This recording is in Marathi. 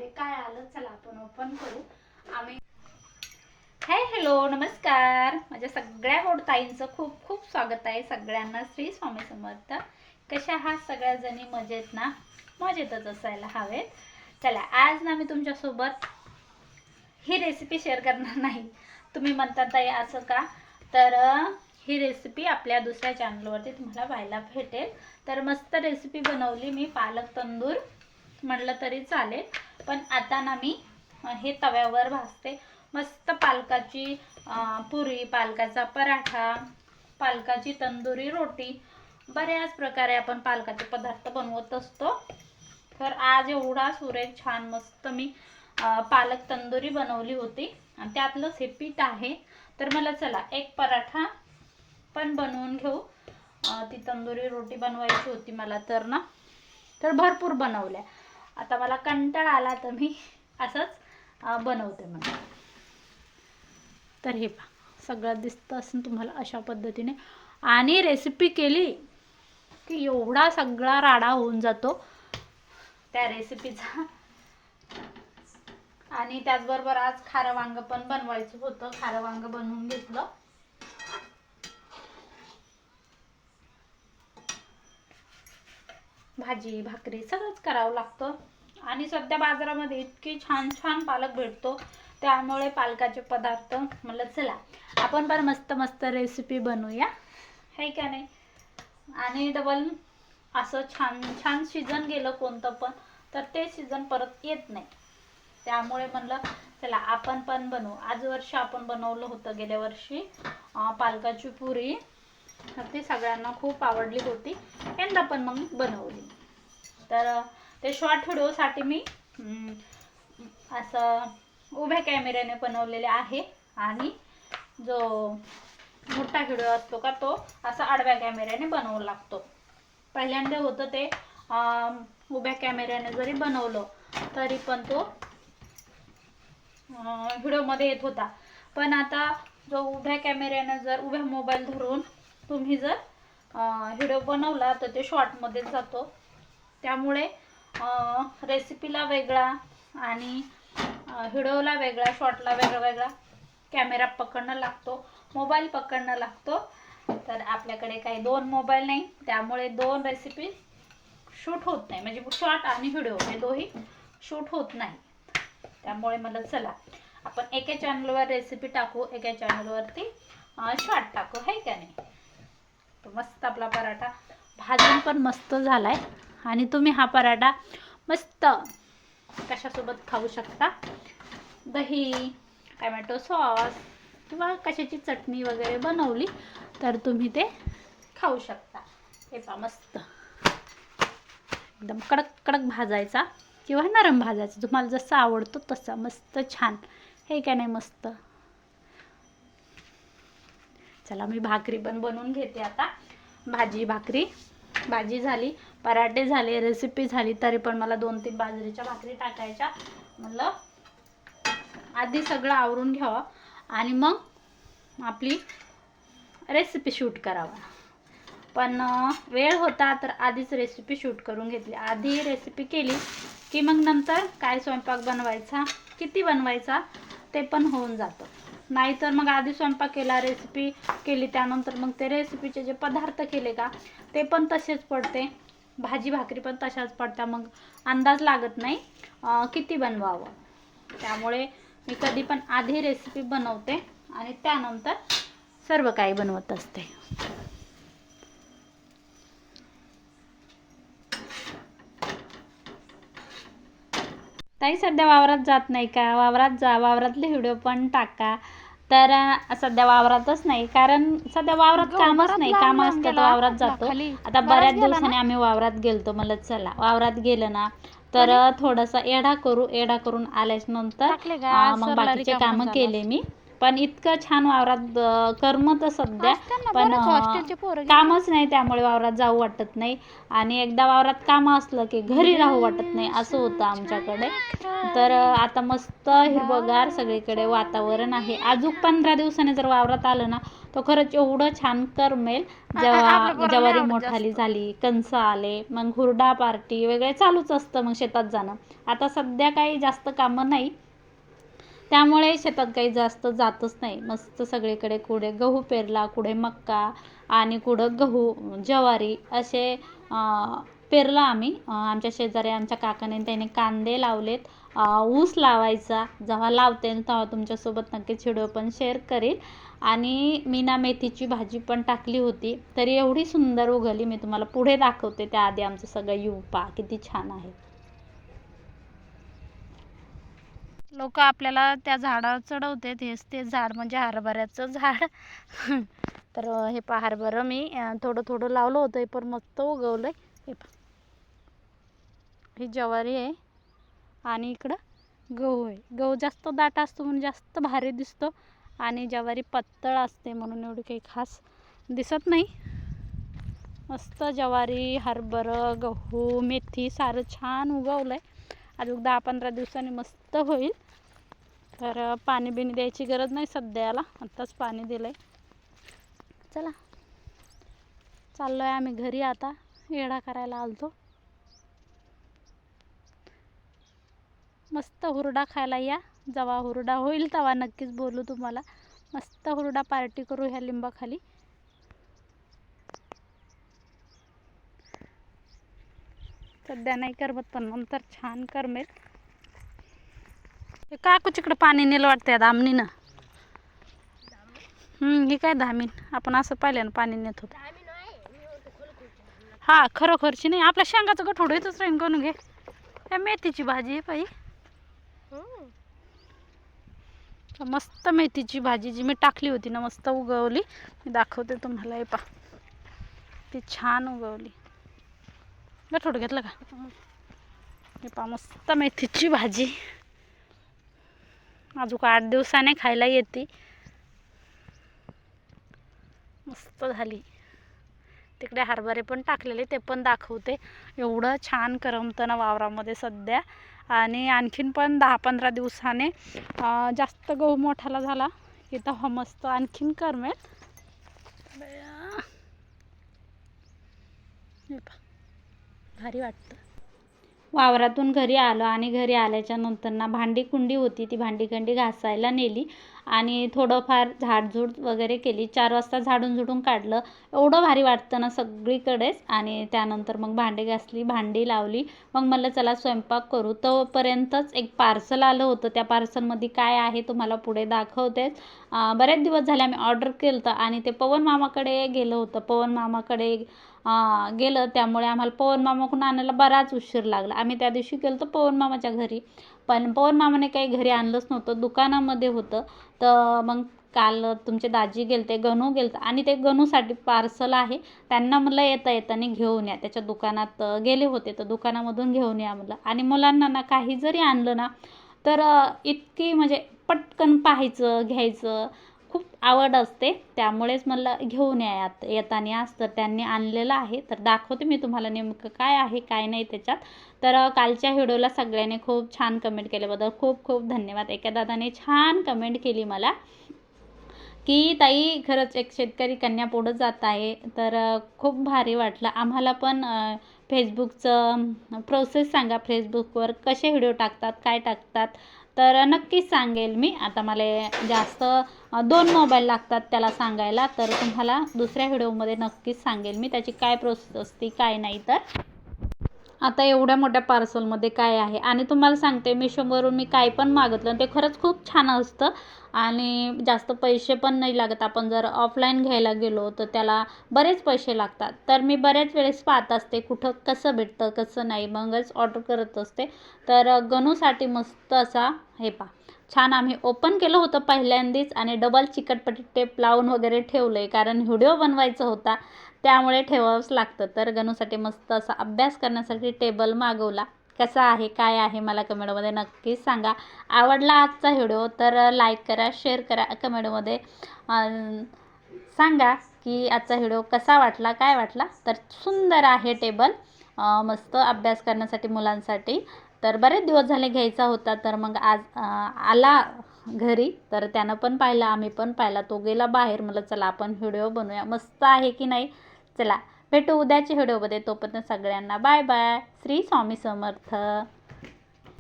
मध्ये काय आलं चला आपण ओपन करू. आम्ही हॅलो नमस्कार, माझ्या सगळ्या गोड ताईंचं खूप खूप स्वागत आहे. सगळ्यांना श्री स्वामी समर्थ. कशा आहात सगळ्या जणी? मजेत ना? मजेतच असायला हवेत. चला आज ना मी तुमच्यासोबत ही रेसिपी शेअर करणार नाही. तुम्ही म्हणता ताई असं का? तर ही रेसिपी आपल्या दुसऱ्या चॅनलवरती तुम्हाला पाहायला भेटेल. तर मस्त रेसिपी बनवली मी, पालक तंदूर म्हटलं तरी चालेल. पण आता ना मी हे तव्यावर भाजते. मस्त पालकाची पुरी, पालकाचा पराठा, पालकाची तंदुरी रोटी, बऱ्याच प्रकारे आपण पालकाचे पदार्थ बनवत असतो. तर आज एवढा सुरेख छान मस्त मी पालक तंदुरी बनवली होती आणि त्यातलंच हे पीठ आहे. तर मला चला एक पराठा पण बनवून घेऊ. ती तंदुरी रोटी बनवायची होती मला तर भरपूर बनवल्या. आता मला कंटाळा आला तर मी असंच बनवते म्हणून. तर हे पहा सगळं दिसतं असं तुम्हाला अशा पद्धतीने. आणि रेसिपी केली की एवढा सगळा राडा होऊन जातो त्या रेसिपीचा. आणि त्याचबरोबर आज खारं वांग पण बनवायचं होतं. खारं वांग बनवून घेतलं. भाजी भाकरी सगळंच करावं लागतं. आणि सध्या बाजारामध्ये इतकी छान छान पालक भेटतो, त्यामुळे पालकाचे पदार्थ म्हणलं चला आपण पण मस्त मस्त रेसिपी बनवूया, है का नाही. आणि डबल असं छान छान सीझन गेलं कोणतं पण तर ते सीझन परत येत नाही. त्यामुळे म्हणलं चला आपण पण बनवू. आज वर्षी आपण बनवलं होतं गेल्या वर्षी पालकाची पुरी. तर ती सगळ्यांना खूप आवडली होती. यंदा पण मग बनवली. तर ते शॉर्ट व्हिडिओसाठी मी असं उभ्या कॅमेऱ्याने बनवलेले आहे. आणि जो मोठा व्हिडिओ असतो का तो असा आडव्या कॅमेऱ्याने बनवावा लागतो. पहिल्यांदा होतं ते उभ्या कॅमेऱ्याने जरी बनवलं तरी पण तो व्हिडिओमध्ये येत होता. पण आता जो उभ्या कॅमेऱ्याने जर उभ्या मोबाईल धरून तुम्ही जर व्हिडिओ बनवला तर ते शॉर्टमध्ये जातो. त्यामुळे रेसिपीला वेगळा आणि व्हिडिओला वेगळा, शॉर्टला वेगळा कॅमेरा पकडणं लागतो, मोबाईल पकडणं लागतो. तर आपल्याकडे काही 2 मोबाईल नाही, त्यामुळे 2 रेसिपी शूट होत नाही. म्हणजे शॉर्ट आणि व्हिडिओ हे दोन्ही शूट होत नाही. त्यामुळे मला चला आपण एका चॅनलवर रेसिपी टाकू, एका चॅनलवरती शॉर्ट टाकू, है का नाही. तो मस्त आपला पराठा भाजून पण मस्त झालाय. आणि तुम्ही हा पराठा मस्त कशासोबत खाऊ शकता, दही, टोमॅटो सॉस किंवा कशाची चटणी वगैरे बनवली तर तुम्ही ते खाऊ शकता. हे पहा मस्त एकदम कडक कडक भाजायचा किंवा नरम भाजायचा, तुम्हाला जसं आवडतो तसा. मस्त छान, हे का नाही मस्त. चला मी भाकरी पण बनवून घेते आता. भाजी झाली, पराठे झाले, रेसिपी झाली, तरी पण मला 2-3 बाजरीच्या भाकरी टाकायच्या. म्हणलं आधी सगळं आवरून घ्यावं आणि मग आपली रेसिपी शूट करावा. पण वेळ होता तर आधीच रेसिपी शूट करून घेतली. आधी रेसिपी केली की मग नंतर काय स्वयंपाक बनवायचा, किती बनवायचा ते पण होऊन जातं. नाहीतर मग आधी स्वयंपाक केला, रेसिपी केली, त्यानंतर मग ते रेसिपीचे जे पदार्थ केले का ते पण तसेच पडते. भाजी भाकरी पण तशाच पडतात. मग अंदाज लागत नाही किती बनवावं. त्यामुळे मी कधी पण आधी रेसिपी बनवते आणि त्यानंतर सर्व काही बनवत असते. ताई सध्या वावरात जात नाही का? वावरात जा, वावरातले व्हिडिओ पण टाका. तर सध्या वावरातच नाही, कारण सध्या वावरात कामच नाही. काम असतं तर वावरात जातो. आता बऱ्याच दिवसांनी आम्ही वावरात गेलतो. मला चला वावरात गेलं ना तर थोडासा एढा करून आल्याच नंतर मग बाकीचे कामं केले मी. पण इतकं छान वावरात करमत सध्या, पण कामच नाही, त्यामुळे वावरात जाऊ वाटत नाही. आणि एकदा वावरात काम असलं की घरी राहू वाटत नाही, असं होतं आमच्याकडे. तर आता मस्त हिरवगार सगळीकडे वातावरण आहे. अजून 15 दिवसाने जर वावरात आलं ना तर खरंच एवढं छान करमेल. जेव्हा ज्वारी मोठाली झाली, कणसं आले, मग हुरडा पार्टी वगैरे चालूच असतं मग शेतात जाणं. आता सध्या काही जास्त कामं नाही, त्यामुळे शेतात काही जास्त जातच नाही. मस्त सगळीकडे कुठे गहू पेरला, कुठे मक्का आणि कुठं गहू, ज्वारी असे पेरलं आम्ही. आमच्या शेजारी आमच्या काकाने त्याने कांदे लावलेत. ऊस लावायचा, जेव्हा लावते तेव्हा तुमच्यासोबत नक्कीच व्हिडिओ पण शेअर करेल. आणि मी ना मेथीची भाजी पण टाकली होती, तरी एवढी सुंदर उगवली. मी तुम्हाला पुढे दाखवते, त्याआधी आमचं सगळं युपा किती छान आहे. लोक आपल्याला त्या झाडावर चढवते, हेच ते झाड म्हणजे हरभऱ्याचं झाड. तर हे पहा, हरभरं मी थोडं थोडं लावलं होतं, हे पण मस्त उगवलं आहे. हे पहा, ही ज्वारी आहे आणि इकडं गहू आहे. गहू जास्त दाट असतो म्हणून जास्त भारी दिसतो, आणि ज्वारी पातळ असते म्हणून एवढी काही खास दिसत नाही. मस्त ज्वारी, हरभरं, गहू, मेथी सारं छान उगवलं आहे. अजून 10-15 दिवसांनी मस्त होईल. तर पाणी बिणी द्यायची गरज नाही सध्याला, आत्ताच पाणी दिलं आहे. चला चाललो आहे आम्ही घरी आता, येडा करायला आलतो. मस्त हुरडा खायला या, जेव्हा हुरडा होईल तेव्हा नक्कीच बोलू तुम्हाला. मस्त हुरडा पार्टी करू ह्या लिंबाखाली. सध्या नाही करमत, पण नंतर छान करमेल. काकूच्याकडे पाणी नेलं वाटतं धामणीनं. ही काय धामीन, आपण असं पाहिल्यानं पाणी नेत होतो. हा, खरोखरची नाही, आपल्या शेंगाचं गठोडं इथंच राहीन. करून घे, त्या मेथीची भाजी आहे बाई. मस्त मेथीची भाजी जी मी टाकली होती ना, मस्त उगवली. मी दाखवते तुम्हाला. हे पहा, ती छान उगवली. गठोडं घेतलं का? हे पहा, मस्त मेथीची भाजी अजून 8 दिवसाने खायला येते. मस्त झाली. तिकडे हरभरे पण टाकलेले, ते पण दाखवते. एवढं छान करमतं ना वावरामध्ये सध्या. आणि आणखीन पण 10-15 दिवसाने जास्त गहू मोठाला झाला की तेव्हा मस्त आणखीन करमेल. भारी वाटतं. वावरातून घरी आलो आणि घरी आल्याच्या नंतर ना भांडी कुंडी होती, ती भांडी कुंडी घासायला नेली आणि थोडंफार झाडझूड वगैरे केली. 4 वाजता झाडून झुडून काढलं. एवढं भारी वाटतं ना सगळीकडेच. आणि त्यानंतर मग भांडी घासली, भांडी लावली. मग म्हणलं चला स्वयंपाक करू. तोपर्यंतच एक पार्सल आलं होतं. त्या पार्सलमध्ये काय आहे तुम्हाला पुढे दाखवतेच. बरेच दिवस झाले आम्ही ऑर्डर केलं होतं आणि ते पवन मामाकडे गेलं होतं. पवन मामाकडे गेलं, त्यामुळे आम्हाला पवन मामाकडून आणायला बराच उशीर लागला. आम्ही त्या दिवशी गेलो होतो पवन मामाच्या घरी, पण पवन मामाने काही घरी आणलंच नव्हतं, दुकानामध्ये होतं. तर मग काल तुमचे दाजी गेलते, गणू गेलतं, आणि ते गणूसाठी पार्सल आहे. त्यांना म्हणलं येताना घेऊन या. त्याच्या दुकानात गेले होते, तर दुकानामधून घेऊन या म्हणलं. आणि मुलांना ना काही जरी आणलं ना तर इतकी म्हणजे पटकन पाहायचं, घ्यायचं खूप आवड असते. त्यामुळेच मला घेऊन येताना आज तर त्यांनी आणलेलं आहे. तर दाखवते मी तुम्हाला नेमकं काय आहे काय नाही त्याच्यात. तर कालच्या व्हिडिओला सगळ्यांनी खूप छान कमेंट केल्याबद्दल खूप खूप धन्यवाद. एका दादाने छान कमेंट केली मला की ताई खरंच एक शेतकरी कन्या पुढं जात आहे. तर खूप भारी वाटलं आम्हाला पण. फेसबुकचं प्रोसेस सांगा, फेसबुकवर कसे व्हिडिओ टाकतात, काय टाकतात, तर नक्कीच सांगेल मी. आता मला जास्त 2 मोबाईल लागतात त्याला सांगायला, तर तुम्हाला दुसऱ्या व्हिडिओमध्ये नक्कीच सांगेल मी त्याची काय प्रोसेस असते काय नाही. तर आता एवढ्या मोठ्या पार्सलमध्ये काय आहे, आणि तुम्हाला सांगते मिशोवरून मी काय पण मागितलं ते खरंच खूप छान असतं आणि जास्त पैसे पण नाही लागत. आपण जर ऑफलाईन घ्यायला गेलो तर त्याला बरेच पैसे लागतात. तर मी बऱ्याच वेळेस पाहत असते कुठं कसं भेटतं कसं नाही, मगच ऑर्डर करत असते. तर गणूसाठी मस्त असा हे पहा छान आम्ही ओपन केलं होतं पहिल्यांदाच, आणि डबल चिकटपट्टी टेप लावून वगैरे ठेवलं आहे, कारण व्हिडिओ बनवायचा होता त्यामुळे ठेवावंच लागतं. तर गणूसाठी मस्त असा अभ्यास करण्यासाठी टेबल मागवला, कसा आहे काय आहे मला कमेंटमध्ये नक्कीच सांगा. आवडला आजचा व्हिडिओ तर लाईक करा, शेअर करा, कमेंटमध्ये सांगा की आजचा व्हिडिओ कसा वाटला, काय वाटला. तर सुंदर आहे टेबल, मस्त अभ्यास करण्यासाठी मुलांसाठी. तर बरेच दिवस झाले घ्यायचा होता, तर मग आज आला घरी, तर त्यानं पण पाहिला, आम्ही पण पाहिला. तो गेला बाहेर, मला चला आपण व्हिडिओ बनवूया. मस्त आहे की नाही. चला भेटू उद्याच्या व्हिडिओमध्ये. तोपर्यंत सगळ्यांना बाय बाय. श्री स्वामी समर्थ.